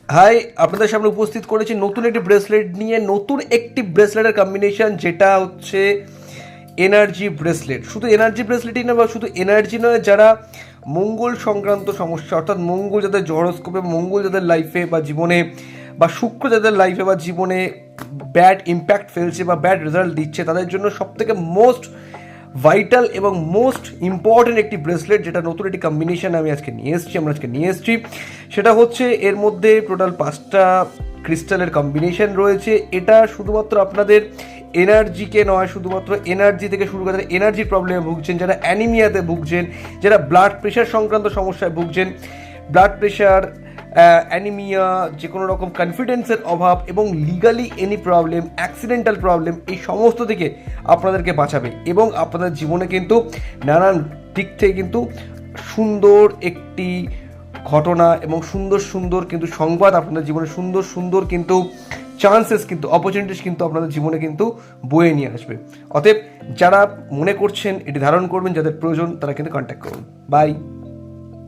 High, আপনাদের সামনে উপস্থিত করেছি নতুন একটি ব্রেসলেট নিয়ে, নতুন একটি ব্রেসলেটের কম্বিনেশন, যেটা হচ্ছে এনার্জি ব্রেসলেট। শুধু এনার্জি ব্রেসলেটই না, বা শুধু এনার্জি নয়, যারা মঙ্গল সংক্রান্ত সমস্যা, অর্থাৎ মঙ্গল যাদের জহরস্কোপে, মঙ্গল যাদের লাইফে বা জীবনে, বা শুক্র যাদের লাইফে বা জীবনে ব্যাড ইম্প্যাক্ট ফেলছে বা ব্যাড রেজাল্ট দিচ্ছে, তাদের জন্য সবথেকে মোস্ট ভাইটাল এবং মোস্ট ইম্পর্টেন্ট একটি ব্রেসলেট, যেটা নতুন একটি কম্বিনেশন আমরা আজকে নিয়ে এসেছি। সেটা হচ্ছে, এর মধ্যে টোটাল 5টা ক্রিস্টালের কম্বিনেশন রয়েছে। এটা শুধুমাত্র আপনাদের এনার্জিকে নয়, শুধুমাত্র এনার্জি থেকে শুরু করে এনার্জির প্রবলেমে ভুগছেন, যারা অ্যানিমিয়াতে ভুগছেন, যারা ব্লাড প্রেশার সংক্রান্ত সমস্যায় ভুগছেন, ব্লাড প্রেশার, অ্যানিমিয়া, যে কোনো রকম কনফিডেন্সের অভাব এবং legally any problem, accidental problem, এই সমস্ত থেকে আপনাদেরকে বাঁচাবে এবং আপনাদের জীবনে কিন্তু নানান দিক থেকে কিন্তু সুন্দর একটি ঘটনা এবং সুন্দর সুন্দর কিন্তু সংবাদ, আপনাদের জীবনে সুন্দর সুন্দর কিন্তু চান্সেস, কিন্তু অপরচুনিটিস কিন্তু আপনাদের জীবনে কিন্তু বয়ে নিয়ে আসবে। অতএব যারা মনে করছেন এটি ধারণ করবেন, যাদের প্রয়োজন, তারা কিন্তু কন্ট্যাক্ট করুন। বাই।